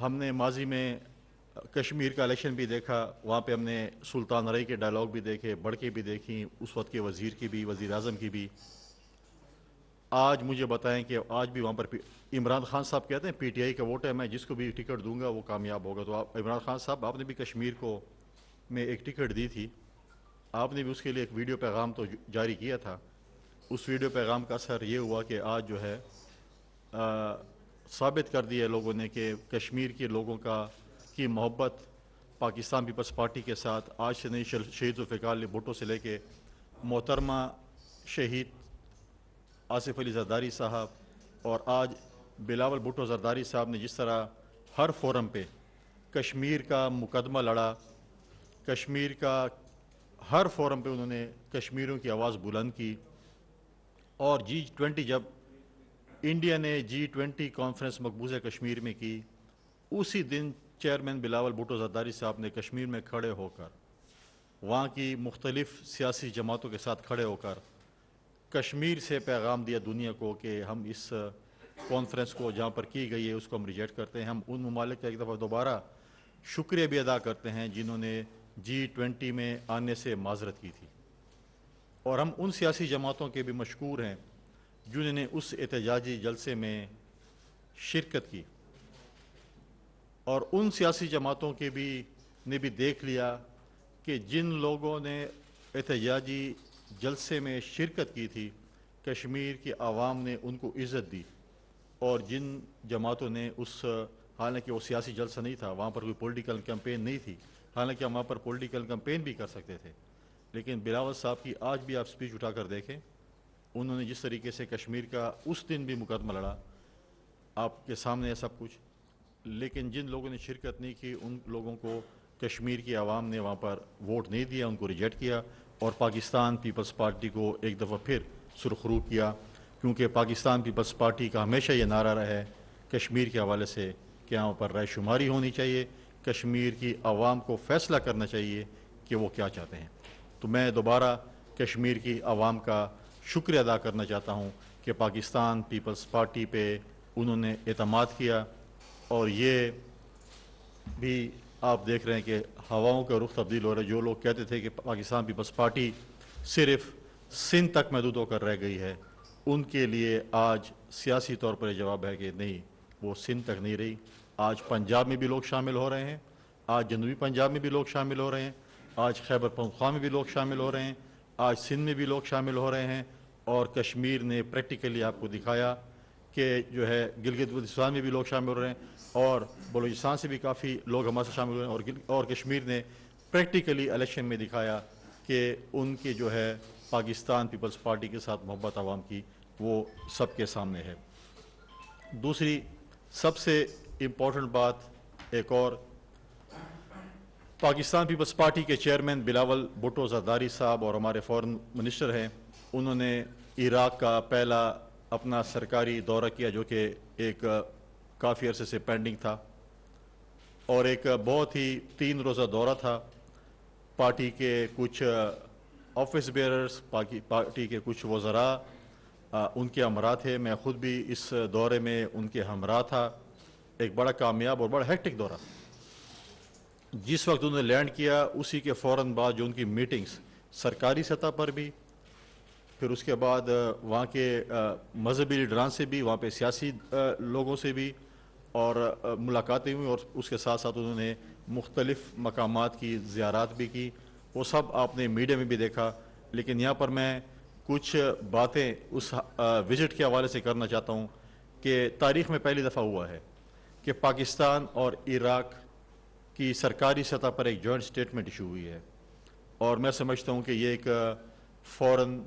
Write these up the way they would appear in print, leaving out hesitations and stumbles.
ہم نے ماضی میں کشمیر کا الیکشن بھی دیکھا، وہاں پہ ہم نے سلطان رئی کے ڈائلاگ بھی دیکھے، بڑکیں بھی دیکھیں، اس وقت کے وزیر کی بھی، وزیر اعظم کی بھی۔ آج مجھے بتائیں کہ آج بھی وہاں پر عمران خان صاحب کہتے ہیں پی ٹی آئی کا ووٹ ہے، میں جس کو بھی ٹکٹ دوں گا وہ کامیاب ہوگا۔ تو آپ عمران خان صاحب، آپ نے بھی کشمیر کو میں ایک ٹکٹ دی تھی، آپ نے بھی اس کے لیے ایک ویڈیو پیغام تو جاری کیا تھا۔ اس ویڈیو پیغام کا اثر یہ ہوا کہ آج جو ہے ثابت کر دیا لوگوں نے کہ کشمیر کے لوگوں کی محبت پاکستان پیپلز پارٹی کے ساتھ آج سے نہیں، شہید ذوالفقار علی بھٹو سے لے کے محترمہ شہید آصف علی زرداری صاحب اور آج بلاول بھٹو زرداری صاحب نے جس طرح ہر فورم پہ کشمیر کا مقدمہ لڑا، کشمیر کا ہر فورم پہ انہوں نے کشمیریوں کی آواز بلند کی۔ اور G20 جب انڈیا نے G20 کانفرنس مقبوضہ کشمیر میں کی، اسی دن چیئرمین بلاول بھٹو زرداری صاحب نے کشمیر میں کھڑے ہو کر وہاں کی مختلف سیاسی جماعتوں کے ساتھ کھڑے ہو کر کشمیر سے پیغام دیا دنیا کو کہ ہم اس کانفرنس کو جہاں پر کی گئی ہے اس کو ہم ریجیکٹ کرتے ہیں۔ ہم ان ممالک کا ایک دفعہ دوبارہ شکریہ بھی ادا کرتے ہیں جنہوں نے G20 میں آنے سے معذرت کی تھی، اور ہم ان سیاسی جماعتوں کے بھی مشکور ہیں جنہوں نے اس احتجاجی جلسے میں شرکت کی، اور ان سیاسی جماعتوں کے نے بھی دیکھ لیا کہ جن لوگوں نے احتجاجی جلسے میں شرکت کی تھی کشمیر کی عوام نے ان کو عزت دی، اور جن جماعتوں نے حالانکہ وہ سیاسی جلسہ نہیں تھا، وہاں پر کوئی پولیٹیکل کیمپین نہیں تھی، حالانکہ ہم وہاں پر پولیٹیکل کیمپین بھی کر سکتے تھے، لیکن بلاول صاحب کی آج بھی آپ سپیچ اٹھا کر دیکھیں، انہوں نے جس طریقے سے کشمیر کا اس دن بھی مقدمہ لڑا، آپ کے سامنے ہے سب کچھ، لیکن جن لوگوں نے شرکت نہیں کی ان لوگوں کو کشمیر کی عوام نے وہاں پر ووٹ نہیں دیا، ان کو ریجیکٹ کیا، اور پاکستان پیپلز پارٹی کو ایک دفعہ پھر سرخرو کیا، کیونکہ پاکستان پیپلز پارٹی کا ہمیشہ یہ نعرہ رہا ہے کشمیر کے حوالے سے کہ یہاں پر رائے شماری ہونی چاہیے، کشمیر کی عوام کو فیصلہ کرنا چاہیے کہ وہ کیا چاہتے ہیں۔ تو میں دوبارہ کشمیر کی عوام کا شکریہ ادا کرنا چاہتا ہوں کہ پاکستان پیپلز پارٹی پہ انہوں نے اعتماد کیا، اور یہ بھی آپ دیکھ رہے ہیں کہ ہواؤں کا رخ تبدیل ہو رہا ہے۔ جو لوگ کہتے تھے کہ پاکستان پیپلز پارٹی صرف سندھ تک محدود ہو کر رہ گئی ہے، ان کے لیے آج سیاسی طور پر یہ جواب ہے کہ نہیں، وہ سندھ تک نہیں رہی، آج پنجاب میں بھی لوگ شامل ہو رہے ہیں، آج جنوبی پنجاب میں بھی لوگ شامل ہو رہے ہیں، آج خیبر پختونخوا میں بھی لوگ شامل ہو رہے ہیں، آج سندھ میں بھی لوگ شامل ہو رہے ہیں، اور کشمیر نے پریکٹیکلی آپ کو دکھایا کہ جو ہے گلگت بلتستان میں بھی لوگ شامل ہو رہے ہیں، اور بلوچستان سے بھی کافی لوگ ہمارے سے شامل ہوئے ہیں، اور کشمیر نے پریکٹیکلی الیکشن میں دکھایا کہ ان کے جو ہے پاکستان پیپلز پارٹی کے ساتھ محبت عوام کی وہ سب کے سامنے ہے۔ دوسری سب سے امپورٹنٹ بات ایک اور، پاکستان پیپلز پارٹی کے چیئرمین بلاول بھٹو زرداری صاحب اور ہمارے فورن منسٹر ہیں، انہوں نے عراق کا پہلا اپنا سرکاری دورہ کیا جو کہ ایک کافی عرصے سے پینڈنگ تھا، اور ایک بہت ہی 3 روزہ دورہ تھا۔ پارٹی کے کچھ آفس بیئررز، پارٹی کے کچھ وزراء ان کے ہمراہ تھے، میں خود بھی اس دورے میں ان کے ہمراہ تھا۔ ایک بڑا کامیاب اور بڑا ہیکٹک دورہ۔ جس وقت انہوں نے لینڈ کیا اسی کے فوراً بعد جو ان کی میٹنگز سرکاری سطح پر بھی، پھر اس کے بعد وہاں کے مذہبی لیڈران سے بھی، وہاں پہ سیاسی لوگوں سے بھی اور ملاقاتیں ہوئی، اور اس کے ساتھ ساتھ انہوں نے مختلف مقامات کی زیارات بھی کی، وہ سب آپ نے میڈیا میں بھی دیکھا۔ لیکن یہاں پر میں کچھ باتیں اس وزٹ کے حوالے سے کرنا چاہتا ہوں کہ تاریخ میں پہلی دفعہ ہوا ہے کہ پاکستان اور عراق کی سرکاری سطح پر ایک جوائنٹ سٹیٹمنٹ ایشو ہوئی ہے، اور میں سمجھتا ہوں کہ یہ ایک فورن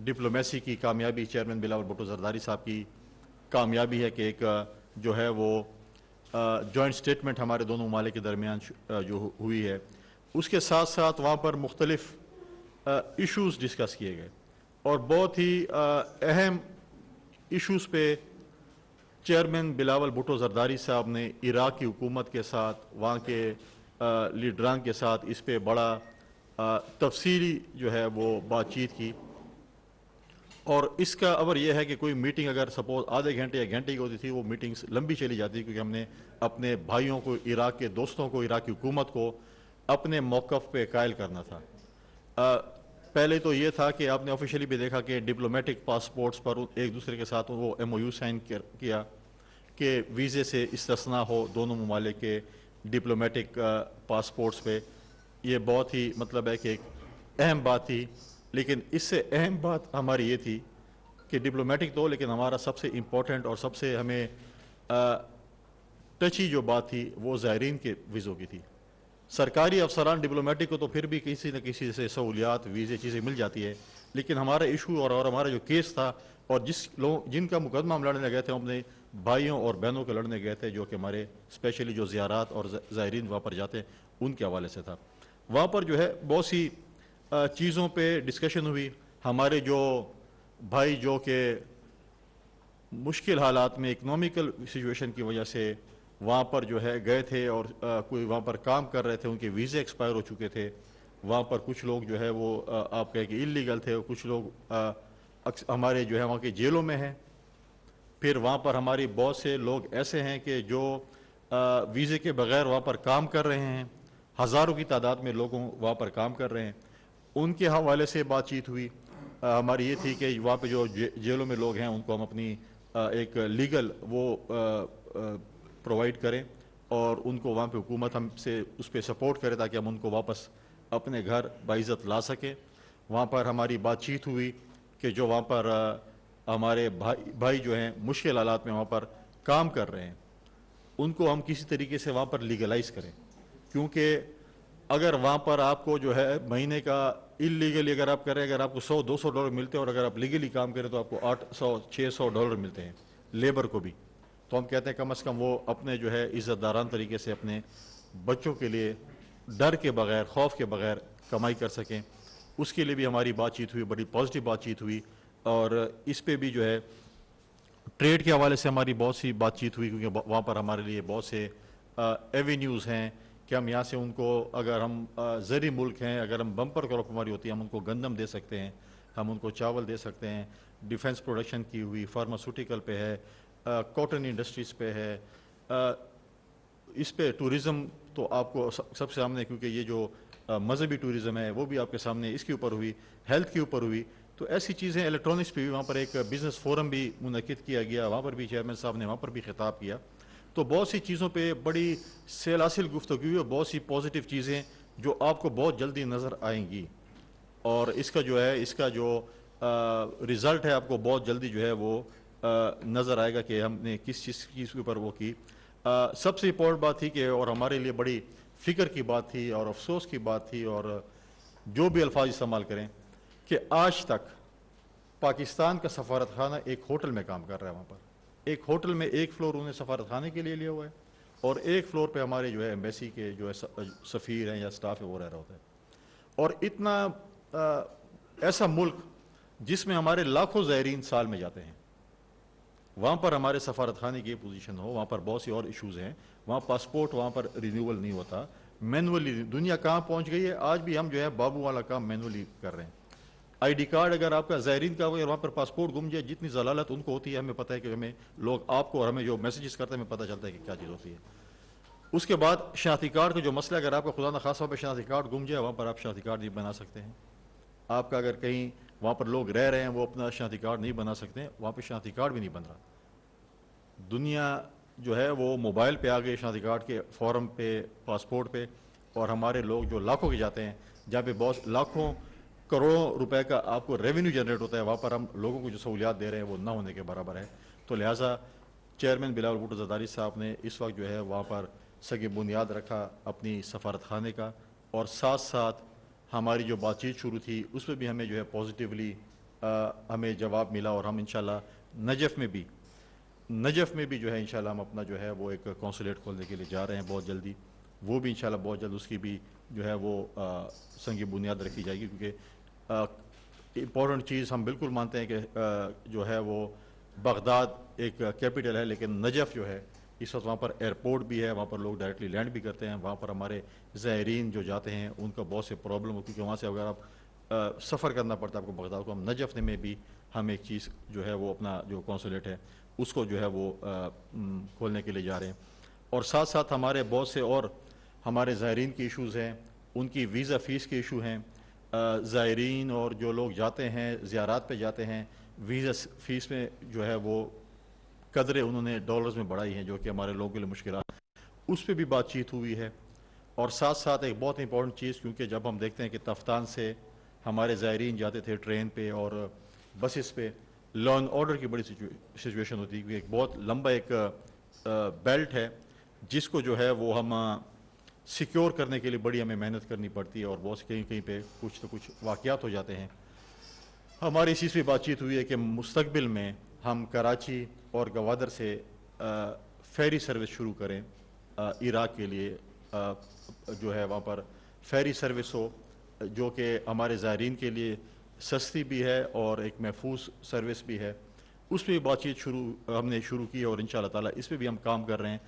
ڈپلومیسی کی کامیابی، چیئرمین بلاول بھٹو زرداری صاحب کی کامیابی ہے کہ ایک جو ہے وہ جوائنٹ سٹیٹمنٹ ہمارے دونوں ممالک کے درمیان جو ہوئی ہے۔ اس کے ساتھ ساتھ وہاں پر مختلف ایشوز ڈسکس کیے گئے، اور بہت ہی اہم ایشوز پہ چیئرمین بلاول بھٹو زرداری صاحب نے عراق کی حکومت کے ساتھ، وہاں کے لیڈران کے ساتھ اس پہ بڑا تفصیلی جو ہے وہ بات چیت کی، اور اس کا اور یہ ہے کہ کوئی میٹنگ اگر سپوز آدھے گھنٹے یا گھنٹے کی ہوتی تھی، وہ میٹنگز لمبی چلی جاتی کیونکہ ہم نے اپنے بھائیوں کو، عراق کے دوستوں کو، عراق کی حکومت کو اپنے موقف پہ قائل کرنا تھا۔ پہلے تو یہ تھا کہ آپ نے آفیشلی بھی دیکھا کہ ڈپلومیٹک پاسپورٹس پر ایک دوسرے کے ساتھ وہ ایم او یو سائن کیا کہ ویزے سے استثناء ہو دونوں ممالک کے ڈپلومیٹک پاسپورٹس پہ۔ یہ بہت ہی مطلب ہے کہ ایک اہم بات تھی، لیکن اس سے اہم بات ہماری یہ تھی کہ ڈپلومیٹک تو، لیکن ہمارا سب سے امپورٹنٹ اور سب سے ہمیں ٹچی جو بات تھی وہ زائرین کے ویزوں کی تھی۔ سرکاری افسران ڈپلومیٹک کو تو پھر بھی کسی نہ کسی سے سہولیات، ویزے، چیزیں مل جاتی ہے، لیکن ہمارا ایشو اور ہمارا جو کیس تھا اور جن کا مقدمہ ہم لڑنے گئے تھے، ہم اپنے بھائیوں اور بہنوں کے لڑنے گئے تھے جو کہ ہمارے اسپیشلی جو زیارات اور زائرین وہاں پر جاتے ہیں ان کے حوالے سے تھا۔ وہاں پر جو ہے بہت سی چیزوں پہ ڈسکشن ہوئی۔ ہمارے جو بھائی جو کہ مشکل حالات میں اکنامیکل سچویشن کی وجہ سے وہاں پر جو ہے گئے تھے اور کوئی وہاں پر کام کر رہے تھے، ان کے ویزے ایکسپائر ہو چکے تھے، وہاں پر کچھ لوگ جو ہے وہ آپ کہیں کہ انلیگل تھے، اور کچھ لوگ ہمارے جو ہے وہاں کے جیلوں میں ہیں۔ پھر وہاں پر ہماری بہت سے لوگ ایسے ہیں کہ جو ویزے کے بغیر وہاں پر کام کر رہے ہیں، ہزاروں کی تعداد میں لوگوں وہاں پر کام کر رہے ہیں، ان کے حوالے سے بات چیت ہوئی۔ ہماری یہ تھی کہ وہاں پہ جو جیلوں میں لوگ ہیں ان کو ہم اپنی ایک لیگل وہ پرووائڈ کریں اور ان کو وہاں پہ حکومت ہم سے اس پہ سپورٹ کرے تاکہ ہم ان کو واپس اپنے گھر باعزت لا سکیں۔ وہاں پر ہماری بات چیت ہوئی کہ جو وہاں پر ہمارے بھائی جو ہیں مشکل حالات میں وہاں پر کام کر رہے ہیں، ان کو ہم کسی طریقے سے وہاں پر لیگلائز کریں، کیونکہ اگر وہاں پر آپ کو جو ہے مہینے کا انلیگلی اگر آپ کریں، اگر آپ کو $100-200 ملتے ہیں اور اگر آپ لیگلی کام کریں تو آپ کو $800-600 ملتے ہیں لیبر کو بھی، تو ہم کہتے ہیں کم از کم وہ اپنے جو ہے عزت داران طریقے سے اپنے بچوں کے لیے ڈر کے بغیر، خوف کے بغیر کمائی کر سکیں۔ اس کے لیے بھی ہماری بات چیت ہوئی، بڑی پازیٹیو بات چیت ہوئی، اور اس پہ بھی جو ہے ٹریڈ کے حوالے سے ہماری بہت سی بات چیت ہوئی، کیونکہ وہاں پر ہمارے لیے بہت سے ایوینیوز ہیں کہ ہم یہاں سے ان کو، اگر ہم زرعی ملک ہیں، اگر ہم بمپر کراپ ہماری ہوتی ہے، ہم ان کو گندم دے سکتے ہیں، ہم ان کو چاول دے سکتے ہیں، ڈیفنس پروڈکشن کی ہوئی، فارماسوٹیکل پہ ہے، کاٹن انڈسٹریز پہ ہے، اس پہ ٹورزم تو آپ کو سب سے سامنے، کیونکہ یہ جو مذہبی ٹورزم ہے وہ بھی آپ کے سامنے، اس کے اوپر ہوئی، ہیلتھ کے اوپر ہوئی، تو ایسی چیزیں، الیکٹرانکس پہ بھی وہاں پر ایک بزنس فورم بھی منعقد کیا گیا، وہاں پر بھی چیئرمین صاحب نے وہاں پر بھی خطاب کیا۔ تو بہت سی چیزوں پہ بڑی سیلاسل گفتگو ہوئی اور بہت سی پازیٹیو چیزیں جو آپ کو بہت جلدی نظر آئیں گی، اور اس کا جو ہے اس کا جو رزلٹ ہے آپ کو بہت جلدی جو ہے وہ نظر آئے گا کہ ہم نے کس چیز کے اوپر وہ کی۔ سب سے امپورٹنٹ بات تھی کہ، اور ہمارے لیے بڑی فکر کی بات تھی اور افسوس کی بات تھی، اور جو بھی الفاظ استعمال کریں، کہ آج تک پاکستان کا سفارت خانہ ایک ہوٹل میں کام کر رہا ہے، وہاں پر ایک ہوٹل میں ایک فلور انہیں سفارت خانے کے لیے لیا ہوا ہے، اور ایک فلور پہ ہمارے جو ہے ایمبیسی کے جو ہے سفیر ہیں یا سٹاف ہے وہ رہ رہا ہوتا ہے۔ اور اتنا ایسا ملک جس میں ہمارے لاکھوں زائرین سال میں جاتے ہیں، وہاں پر ہمارے سفارت خانے کی پوزیشن ہو، وہاں پر بہت سی اور ایشوز ہیں، وہاں پاسپورٹ وہاں پر رینیول نہیں ہوتا، مینولی دنیا کہاں پہنچ گئی ہے، آج بھی ہم جو ہے بابو والا کام مینولی کر رہے ہیں۔ آئی ڈی کارڈ اگر آپ کا زائرین کا ہو، وہاں پر پاسپورٹ گم جائے، جتنی ضلالت ان کو ہوتی ہے ہمیں پتہ ہے، کہ ہمیں لوگ آپ کو اور ہمیں جو میسیجز کرتے ہیں ہمیں پتہ چلتا ہے کہ کیا چیز ہوتی ہے۔ اس کے بعد شناختی کارڈ کا جو مسئلہ، اگر آپ کا خدا نخواستہ پہ شناختی کارڈ گم جائے، وہاں پر آپ شناختی کارڈ نہیں بنا سکتے ہیں۔ آپ کا اگر کہیں وہاں پر لوگ رہ رہے ہیں وہ اپنا شناختی کارڈ نہیں بنا سکتے ہیں، وہاں پہ شناختی کارڈ بھی نہیں بن رہا۔ دنیا جو ہے وہ موبائل پہ آ گئی، شناختی کارڈ کے فارم پہ، پاسپورٹ پہ، اور ہمارے لوگ جو لاکھوں کے جاتے ہیں، جہاں پہ بہت لاکھوں کروڑوں روپے کا آپ کو ریونیو جنریٹ ہوتا ہے، وہاں پر ہم لوگوں کو جو سہولیات دے رہے ہیں وہ نہ ہونے کے برابر ہے۔ تو لہٰذا چیئرمین بلاول بھٹو زرداری صاحب نے اس وقت جو ہے وہاں پر سنگ بنیاد رکھا اپنی سفارت خانے کا، اور ساتھ ساتھ ہماری جو بات چیت شروع تھی اس میں بھی ہمیں جو ہے پازیٹیولی ہمیں جواب ملا، اور ہم انشاءاللہ نجف میں بھی جو ہے انشاءاللہ ہم اپنا جو ہے وہ ایک کونسولیٹ کھولنے کے لیے جا رہے ہیں بہت جلدی، وہ بھی انشاءاللہ بہت جلد اس کی بھی جو ہے وہ سنگ بنیاد رکھی جائے گی، کیونکہ امپورٹنٹ چیز ہم بالکل مانتے ہیں کہ جو ہے وہ بغداد ایک کیپٹل ہے، لیکن نجف جو ہے اس وقت وہاں پر ایئرپورٹ بھی ہے، وہاں پر لوگ ڈائریکٹلی لینڈ بھی کرتے ہیں، وہاں پر ہمارے زائرین جو جاتے ہیں ان کا بہت سے پرابلم ہو، کیونکہ وہاں سے اگر آپ سفر کرنا پڑتا ہے آپ کو بغداد کو، ہم نجف میں بھی ہم ایک چیز جو ہے وہ اپنا جو کونسولیٹ ہے اس کو جو ہے وہ کھولنے کے لیے جا رہے ہیں. اور ساتھ ساتھ ہمارے بہت سے اور ہمارے زائرین کے ایشوز ہیں, ان کی ویزا فیس کے ایشو ہیں. زائرین اور جو لوگ جاتے ہیں زیارات پہ جاتے ہیں, ویزا فیس میں جو ہے وہ قدرے انہوں نے ڈالرز میں بڑھائی ہیں, جو کہ ہمارے لوگوں کے لیے مشکلات, اس پہ بھی بات چیت ہوئی ہے. اور ساتھ ساتھ ایک بہت امپورٹنٹ چیز, کیونکہ جب ہم دیکھتے ہیں کہ تفتان سے ہمارے زائرین جاتے تھے ٹرین پہ اور بسز پہ, لا اینڈ آرڈر کی بڑی سچویشن ہوتی ہے, کیونکہ ایک بہت لمبا ایک بیلٹ ہے جس کو جو ہے وہ ہم سیکیور کرنے کے لیے بڑی ہمیں محنت کرنی پڑتی ہے, اور بہت کہیں کہیں پہ کچھ نہ کچھ واقعات ہو جاتے ہیں. ہماری اس پہ بات چیت ہوئی ہے کہ مستقبل میں ہم کراچی اور گوادر سے فیری سروس شروع کریں عراق کے لیے, جو ہے وہاں پر فیری سروس ہو جو کہ ہمارے زائرین کے لیے سستی بھی ہے اور ایک محفوظ سروس بھی ہے. اس پہ بھی بات چیت ہم نے شروع کی, اور انشاءاللہ تعالی اس پہ بھی ہم کام کر رہے ہیں